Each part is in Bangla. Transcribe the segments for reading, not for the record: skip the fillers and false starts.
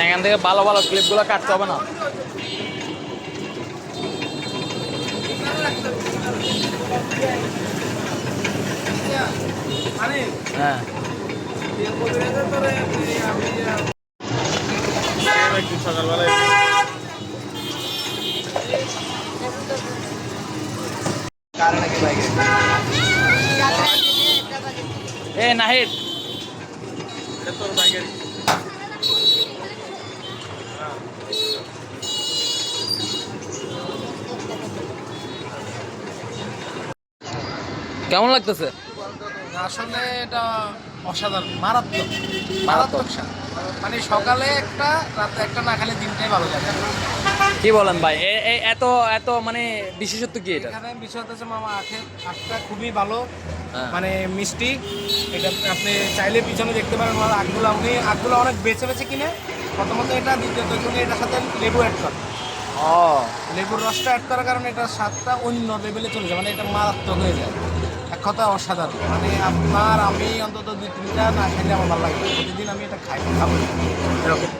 এখান থেকে ভালো ভালো ক্লিপগুলো কাটতে হবে না। হ্যাঁ সকালবেলায় এ নাহিদ তোর বাইকের কেমন লাগতেছে? আসলে এটা অসাধারণ, মারাত্মক মারাত্মক স্বাদ। মানে সকালে একটা, রাতে একটা না খেলে দিনটাই ভালো লাগে। কি বলেন ভাই, এত এত মানে বিশেষত্ব কি এটা? এখানে বিশেষত হচ্ছে মামা আখটা খুবই ভালো, হ্যাঁ। মানে মিষ্টি। এটা আপনি চাইলে পিছনে দেখতে পারেন আখগুলো অনেক বেছে বেছে কিনে প্রথমত এটা, দ্বিতীয়ত উনি এটার সাথে লেবু অ্যাড করে। লেবুর রসটা অ্যাড করার কারণে এটার স্বাদটা অন্য লেভেলে চলে যায়, মানে এটা মারাত্মক হয়ে যায়। এক কথা অসাধারণ। মানে আমি অন্তত 2-3টা না খেলে আমার ভালো লাগে, প্রতিদিন আমি এটা খাবো এরকম।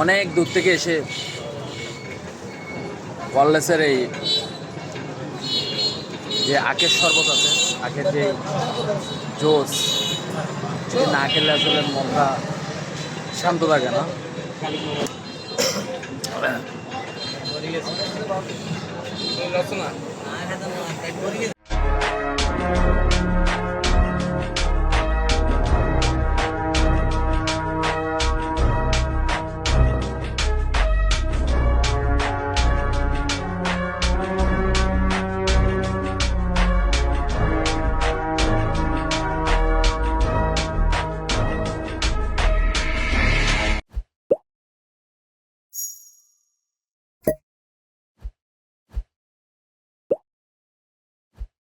অনেক দূর থেকে এসে ওয়ারলেসের এই যে আখের শরবত আছে, আখের যে জোস, সেটা না খেলে আসলে মনটা শান্ত থাকে না।